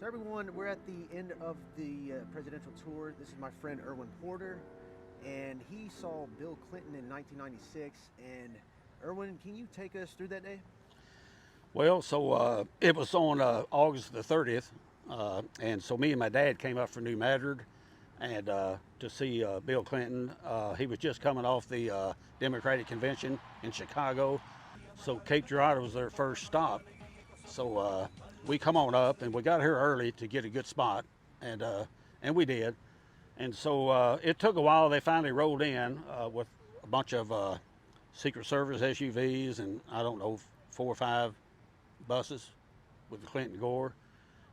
So everyone, we're at the end of the presidential tour. This is my friend Erwin Porter, and he saw Bill Clinton in 1996. And Erwin, can you take us through that day? Well, it was on August the 30th, and so me and my dad came up from New Madrid and to see Bill Clinton. He was just coming off the Democratic Convention in Chicago, so Cape Girardeau was their first stop. So we come on up, and we got here early to get a good spot, and we did. And so it took a while. They finally rolled in with a bunch of Secret Service SUVs and I don't know 4 or 5 buses with the Clinton Gore.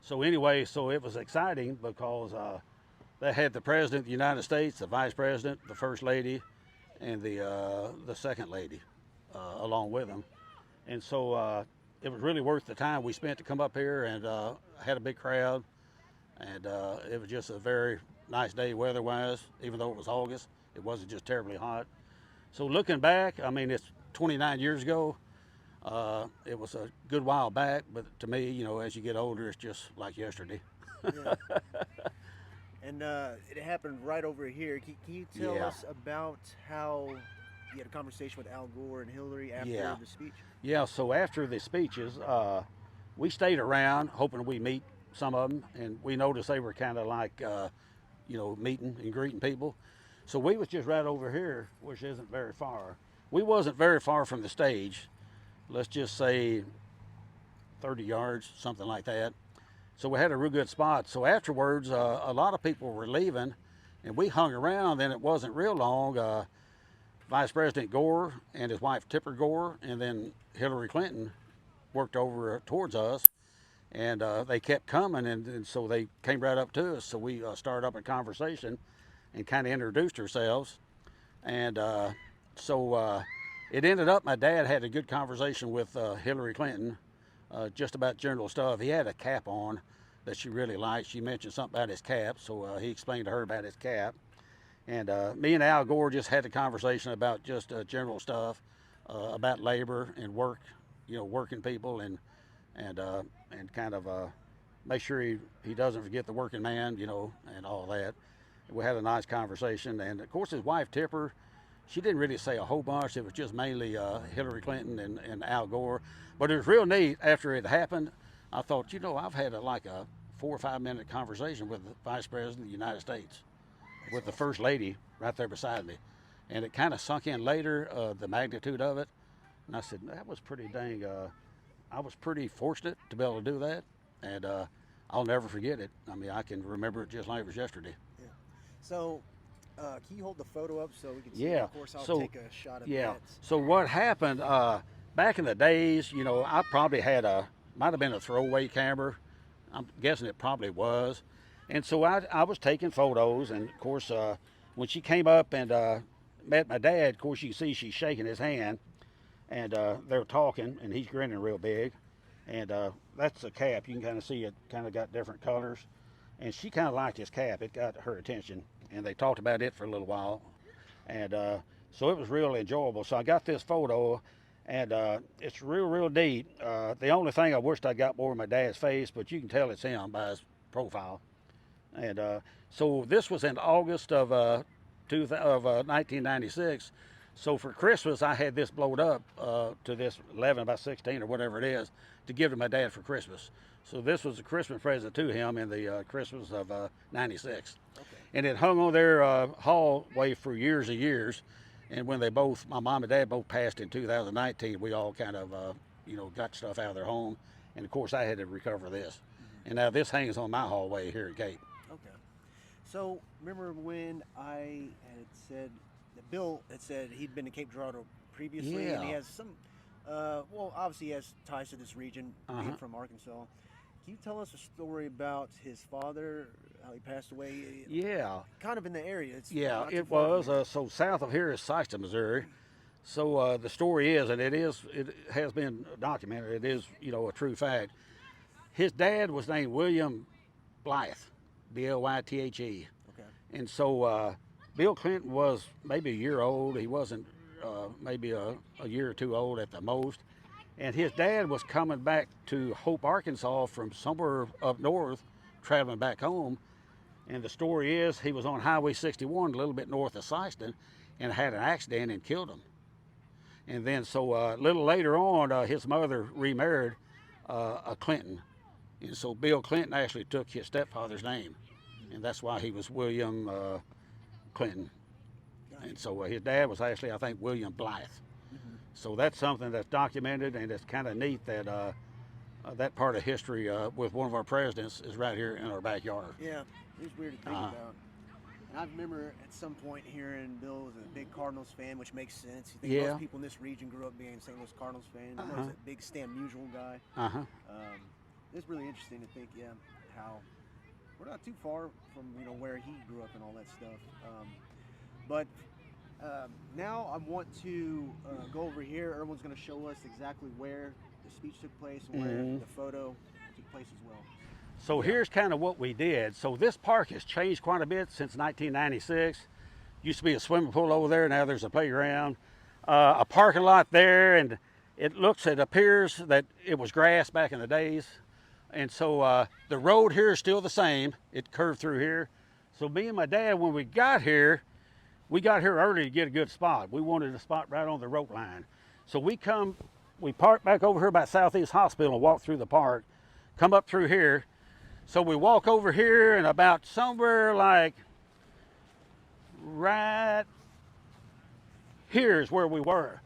So anyway, so it was exciting because they had the President of the United States, the Vice President, the First Lady, and the Second Lady along with them. And so it was really worth the time we spent to come up here and had a big crowd. And it was just a very nice day weather-wise, even though it was August. It wasn't just terribly hot. So looking back, I mean, it's 29 years ago. It was a good while back, but to me, you know, as you get older, it's just like yesterday. Yeah. And it happened right over here. Can you tell Yeah. us about how you had a conversation with Al Gore and Hillary after Yeah. the speech? Yeah, so after the speeches, we stayed around hoping we meet some of them, and we noticed they were kind of like, you know, meeting and greeting people. So we was just right over here, which isn't very far. We wasn't very far from the stage. Let's just say 30 yards, something like that. So we had a real good spot. So afterwards, a lot of people were leaving, and we hung around. And it wasn't real long. Vice President Gore and his wife Tipper Gore, and then Hillary Clinton worked over towards us, and they kept coming, and so they came right up to us. So we started up a conversation and kind of introduced ourselves, and so it ended up my dad had a good conversation with Hillary Clinton, just about general stuff. He had a cap on that she really liked. She mentioned something about his cap, so he explained to her about his cap. And me and Al Gore just had a conversation about just general stuff about labor and work, you know, working people and kind of make sure he doesn't forget the working man, you know, and all that. We had a nice conversation, and of course his wife Tipper, she didn't really say a whole bunch. It was just mainly Hillary Clinton and Al Gore. But it was real neat after it happened. I thought, you know, I've had like a 4 or 5 minute conversation with the Vice President of the United States, with the First Lady right there beside me. And it kind of sunk in later, the magnitude of it. And I said, that was pretty dang, I was pretty fortunate to be able to do that. And I'll never forget it. I mean, I can remember it just like it was yesterday. Yeah. So, can you hold the photo up so we can see? Yeah. Of course, I'll So, take a shot of yeah. that. So what happened, back in the days, you know, I probably had might have been a throwaway camera. I'm guessing it probably was. And so I was taking photos, and of course, when she came up and met my dad, of course, you can see she's shaking his hand, and they're talking, and he's grinning real big. And that's the cap. You can kind of see it kind of got different colors. And she kind of liked his cap. It got her attention, and they talked about it for a little while. And so it was real enjoyable. So I got this photo, and it's real neat. The only thing I wished I got more of my dad's face, but you can tell it's him by his profile. And so this was in August of 1996. So for Christmas, I had this blowed up to this 11 by 16 or whatever it is to give to my dad for Christmas. So this was a Christmas present to him in the Christmas of '96. Okay. And it hung on their hallway for years and years. And when they both, my mom and dad both passed in 2019, we all kind of, you know, got stuff out of their home. And of course, I had to recover this. And now this hangs on my hallway here at Cape. Okay. So remember when I had said that Bill had said he'd been to Cape Girardeau previously, and he Yeah. has some. Well, obviously he has ties to this region, being Uh-huh. from Arkansas. Can you tell us a story about his father, how he passed away? Yeah. Kind of in the area. It's Yeah, not too it far from was. here. So south of here is Sykeston, Missouri. So the story is, and it has been documented. It is, you know, a true fact. His dad was named William Blythe, Blythe, Okay. and so Bill Clinton was maybe a year old. He wasn't maybe a year or two old at the most. And his dad was coming back to Hope, Arkansas from somewhere up north traveling back home. And the story is he was on Highway 61 a little bit north of Syston and had an accident and killed him. And then so a little later on, his mother remarried a Clinton. And so Bill Clinton actually took his stepfather's name. And that's why he was William Clinton. And so his dad was actually, I think, William Blythe. So that's something that's documented, and it's kind of neat that that part of history with one of our presidents is right here in our backyard. Yeah, it's weird to think about. And I remember at some point hearing Bill was a big Cardinals fan, which makes sense. You think most people in this region grew up being St. Louis Cardinals fans. I know he's a big Stan Musial guy. It's really interesting to think, how we're not too far from where he grew up and all that stuff. But now I want to go over here. Erwin's going to show us exactly where the speech took place and where the photo took place as well. So here's kind of what we did. So this park has changed quite a bit since 1996. Used to be a swimming pool over there. Now there's a playground, a parking lot there, and it appears that it was grass back in the days. And so the road here is still the same. It curved through here. So me and my dad, when we got here early to get a good spot. We wanted a spot right on the rope line. So we parked back over here by Southeast Hospital and walked through the park, come up through here. So we walk over here and about somewhere like right here is where we were.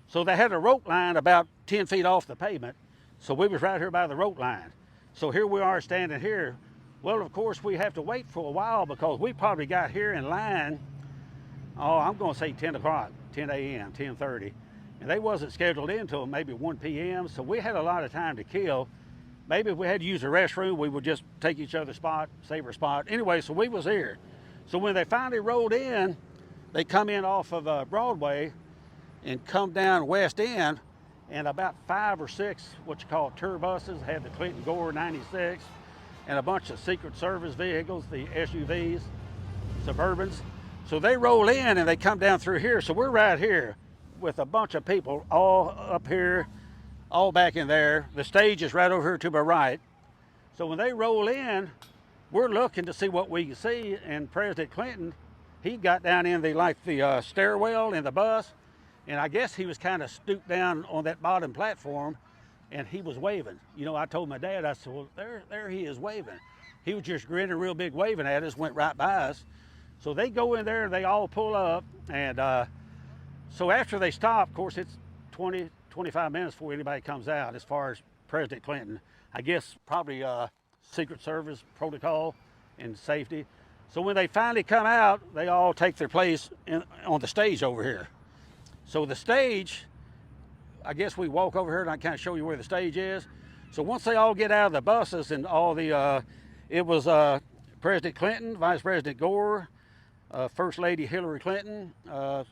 So they had a rope line about 10 feet off the pavement. So we was right here by the rope line. So here we are standing here. Well, of course, we have to wait for a while because we probably got here in line, I'm going to say 10 o'clock, 10 a.m., 10:30. And they wasn't scheduled in until maybe 1 p.m., so we had a lot of time to kill. Maybe if we had to use the restroom, we would just take each other's spot, save our spot. Anyway, so we was here. So when they finally rolled in, they come in off of Broadway and come down West End, and about 5 or 6 what you call tour buses had the Clinton Gore 96 and a bunch of Secret Service vehicles, the SUVs, Suburbans. So they roll in and they come down through here. So we're right here with a bunch of people all up here, all back in there. The stage is right over here to my right. So when they roll in, we're looking to see what we can see, and President Clinton, he got down in the stairwell in the bus, and I guess he was kind of stooped down on that bottom platform, and he was waving. I told my dad, I said, well, there he is waving. He was just grinning real big, waving at us, went right by us. So they go in there, they all pull up, and so after they stop, of course, it's 25 minutes before anybody comes out as far as President Clinton. I guess probably Secret Service protocol and safety. So when they finally come out, they all take their place on the stage over here. So the stage, I guess we walk over here and I kind of show you where the stage is. So once they all get out of the buses and all it was President Clinton, Vice President Gore, First Lady Hillary Clinton,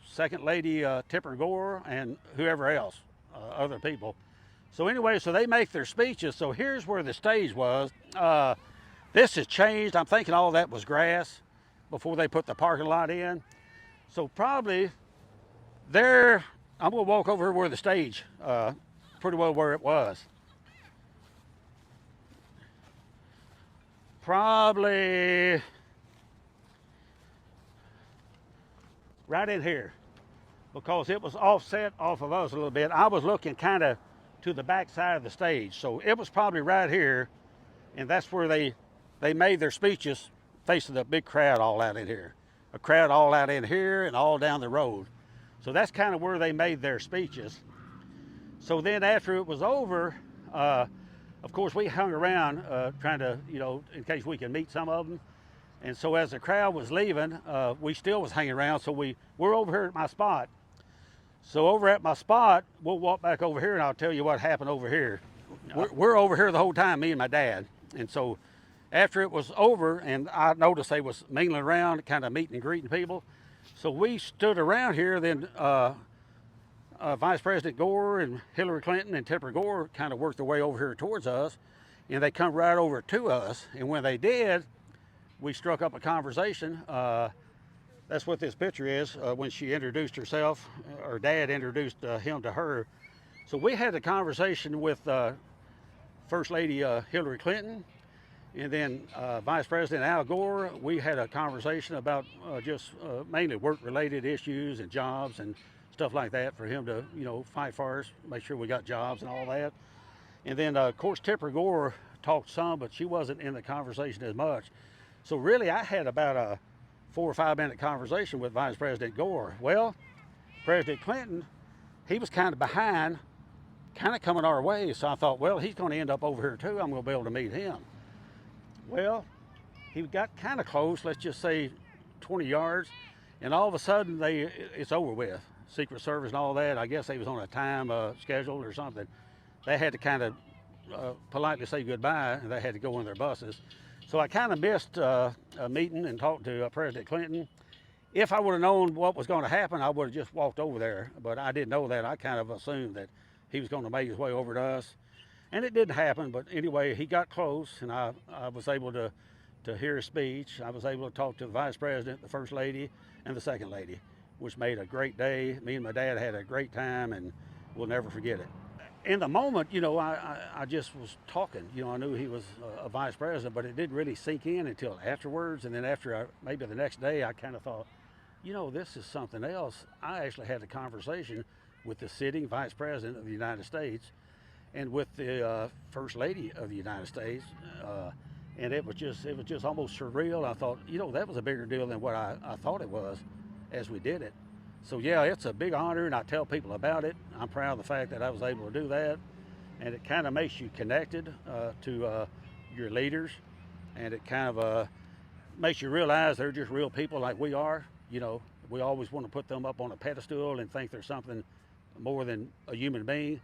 Second Lady Tipper Gore, and whoever else, other people. So anyway, so they make their speeches. So here's where the stage was. This has changed. I'm thinking all that was grass before they put the parking lot in. So probably there, I'm gonna walk over here where the stage, pretty well where it was. Probably right in here, because it was offset off of us a little bit. I was looking kind of to the back side of the stage. So it was probably right here, and that's where they made their speeches facing the big crowd all out in here. A crowd all out in here and all down the road. So that's kind of where they made their speeches. So then after it was over, of course we hung around trying to, in case we could meet some of them. And so as the crowd was leaving, we still was hanging around. So we're over here at my spot. So over at my spot, we'll walk back over here and I'll tell you what happened over here. We're over here the whole time, me and my dad. And so after it was over, and I noticed they was mingling around, kind of meeting and greeting people. So we stood around here, then Vice President Gore and Hillary Clinton and Tipper Gore kind of worked their way over here towards us, and they come right over to us. And when they did, we struck up a conversation. That's what this picture is when she introduced herself. Her dad introduced him to her. So we had a conversation with First Lady Hillary Clinton, And then Vice President Al Gore, we had a conversation about just mainly work-related issues and jobs and stuff like that for him to, fight for us, make sure we got jobs and all that. And then, of course, Tipper Gore talked some, but she wasn't in the conversation as much. So really, I had about a 4 or 5 minute conversation with Vice President Gore. Well, President Clinton, he was kind of behind, kind of coming our way. So I thought, well, he's going to end up over here too. I'm going to be able to meet him. Well, he got kind of close, let's just say 20 yards, and all of a sudden it's over with. Secret Service and all that, I guess they was on a time schedule or something. They had to kind of politely say goodbye, and they had to go in their buses. So I kind of missed a meeting and talked to President Clinton. If I would have known what was going to happen, I would have just walked over there, but I didn't know that. I kind of assumed that he was going to make his way over to us. And it didn't happen, but anyway, he got close, and I was able to hear his speech. I was able to talk to the Vice President, the First Lady, and the Second Lady, which made a great day. Me and my dad had a great time, and we'll never forget it. In the moment, I just was talking. I knew he was a Vice President, but it didn't really sink in until afterwards. And then maybe the next day, I kind of thought, this is something else. I actually had a conversation with the sitting Vice President of the United States and with the First Lady of the United States, and it was just almost surreal. I thought, that was a bigger deal than what I thought it was as we did it. So yeah, it's a big honor, and I tell people about it. I'm proud of the fact that I was able to do that, and it kind of makes you connected to your leaders, and it kind of makes you realize they're just real people like we are. We always want to put them up on a pedestal and think they're something more than a human being.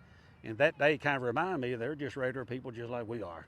And that day kind of reminded me they're just regular people just like we are.